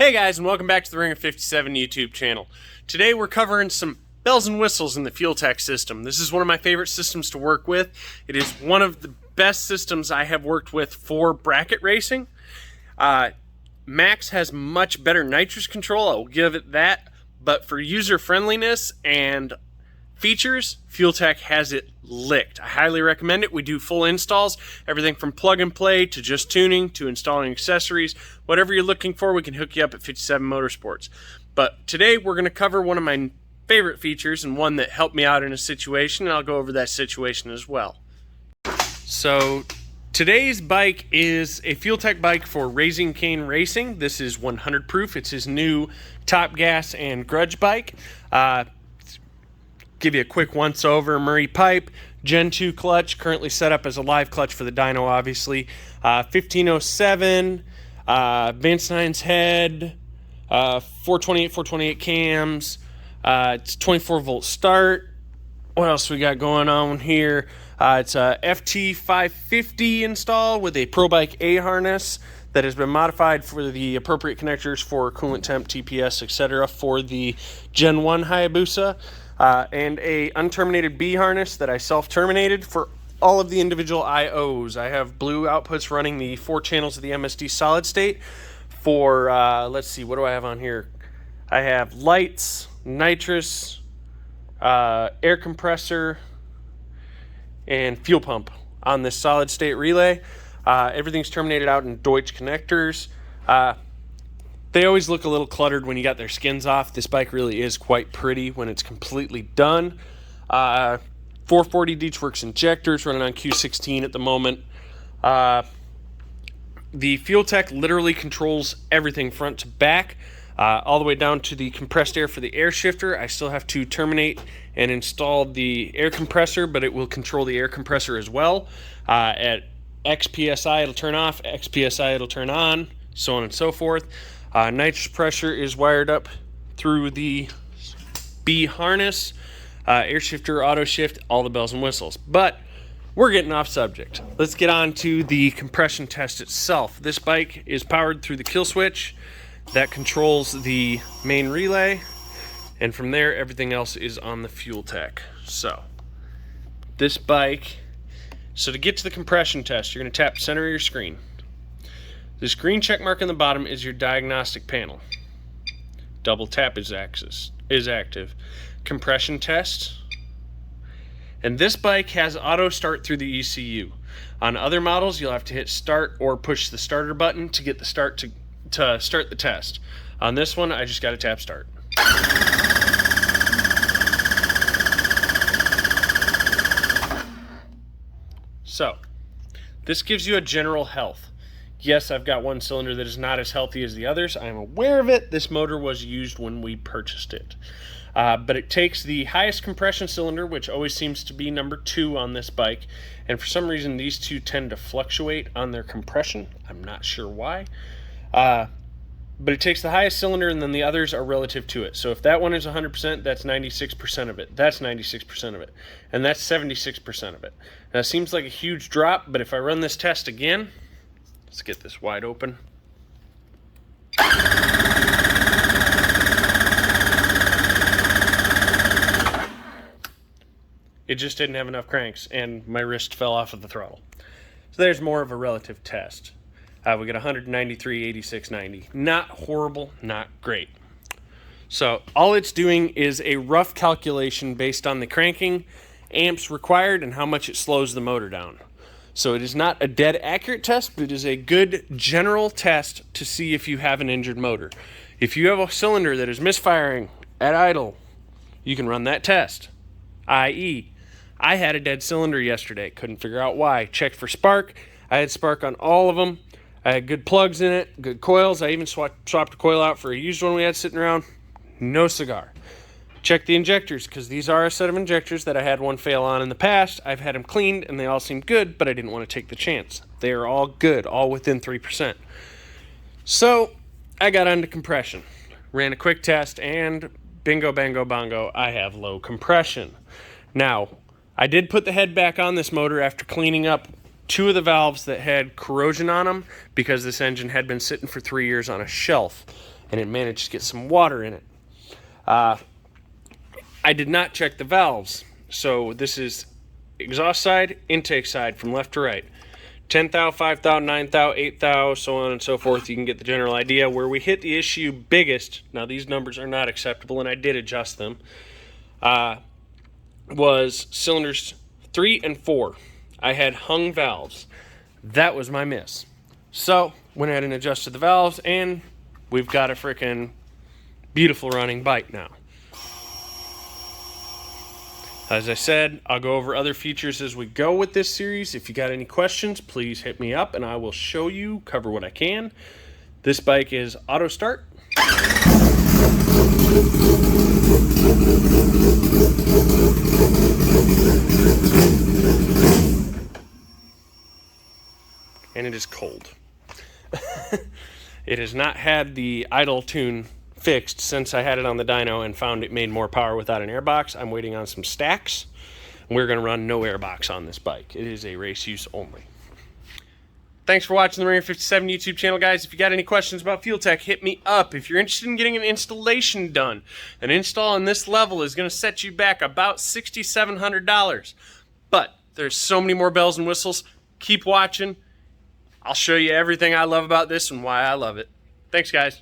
Hey guys, and welcome back to the Ring of 57 YouTube channel. Today we're covering some bells and whistles in the Fueltech system. This is one of my favorite systems to work with. It is one of the best systems I have worked with for bracket racing. Max has much better nitrous control, I will give it that, but for user friendliness and features, Fueltech has it licked. I highly recommend it. We do full installs, everything from plug and play to just tuning to installing accessories. Whatever you're looking for, we can hook you up at 57 Motorsports. But today we're going to cover one of my favorite features and one that helped me out in a situation, and I'll go over that situation as well. So today's bike is a Fueltech bike for Raising Cane Racing. This is 100 proof. It's his new Top Gas and Grudge bike. Give you a quick once over. Murray pipe, Gen 2 clutch, currently set up as a live clutch for the dyno, obviously. 1507, Vance 9's head, 428 cams. It's 24 volt start. What else we got going on here? It's a FT550 install with a ProBike A harness that has been modified for the appropriate connectors for coolant temp, TPS, etc. for the Gen 1 Hayabusa. And a unterminated B harness that I self-terminated for all of the individual IOs. I have blue outputs running the 4 channels of the MSD solid state for, let's see, what do I have on here? I have lights, nitrous, air compressor, and fuel pump on this solid state relay. Everything's terminated out in Deutsch connectors. They always look a little cluttered when you got their skins off. This bike really is quite pretty when it's completely done. 440 Deechworks injectors running on Q16 at the moment. The Fueltech literally controls everything front to back, all the way down to the compressed air for the air shifter. I still have to terminate and install the air compressor, but it will control the air compressor as well. At X PSI it'll turn off, X PSI it'll turn on, so on and so forth. Nitrous pressure is wired up through the B harness, air shifter, auto shift, all the bells and whistles. But we're getting off subject. Let's get on to the compression test itself. This bike is powered through the kill switch that controls the main relay, and from there everything else is on the Fueltech. So this bike, so to get to the compression test, you're going to tap center of your screen. This green check mark on the bottom is your diagnostic panel. Double tap is active. Compression test. And this bike has auto start through the ECU. On other models, you'll have to hit start or push the starter button to get the start to start the test. On this one, I just got to tap start. So, this gives you a general health. Yes, I've got one cylinder that is not as healthy as the others. I am aware of it. This motor was used when we purchased it. But it takes the highest compression cylinder, which always seems to be number 2 on this bike. And for some reason, these two tend to fluctuate on their compression. I'm not sure why. But it takes the highest cylinder, and then the others are relative to it. So if that one is 100%, that's 96% of it. That's 96% of it. And that's 76% of it. Now, it seems like a huge drop, but if I run this test again, let's get this wide open. It just didn't have enough cranks, and my wrist fell off of the throttle. So there's more of a relative test. We got 193, 86, 90. Not horrible, not great. So all it's doing is a rough calculation based on the cranking, amps required, and how much it slows the motor down. So it is not a dead accurate test, but it is a good general test to see if you have an injured motor. If you have a cylinder that is misfiring at idle, you can run that test. I.e., I had a dead cylinder yesterday, couldn't figure out why. Checked for spark. I had spark on all of them. I had good plugs in it, good coils. I even swapped a coil out for a used one we had sitting around. No cigar. Check the injectors, because these are a set of injectors that I had one fail on in the past. I've had them cleaned, and they all seem good, but I didn't want to take the chance. They are all good, all within 3%. So I got onto compression. Ran a quick test, and bingo, bango, bongo, I have low compression. Now, I did put the head back on this motor after cleaning up 2 of the valves that had corrosion on them because this engine had been sitting for 3 years on a shelf. and it managed to get some water in it. I did not check the valves. So this is exhaust side, intake side from left to right. 10 thou, 5 thou, 9 thou, 8 thou, so on and so forth. You can get the general idea. Where we hit the issue biggest, now these numbers are not acceptable and I did adjust them, was cylinders 3 and 4. I had hung valves. That was my miss. So went ahead and adjusted the valves, and we've got a freaking beautiful running bike now. As I said, I'll go over other features as we go with this series. If you got any questions, please hit me up and I will show you, cover what I can. This bike is auto start. And it is cold. It has not had the idle tune fixed since I had it on the dyno and found it made more power without an airbox. I'm waiting on some stacks. We're going to run no airbox on this bike. It is a race use only. Thanks for watching the Marine 57 YouTube channel, guys. If you got any questions about Fueltech, hit me up. If you're interested in getting an installation done, an install on this level is going to set you back about $6,700. But there's so many more bells and whistles. Keep watching. I'll show you everything I love about this and why I love it. Thanks, guys.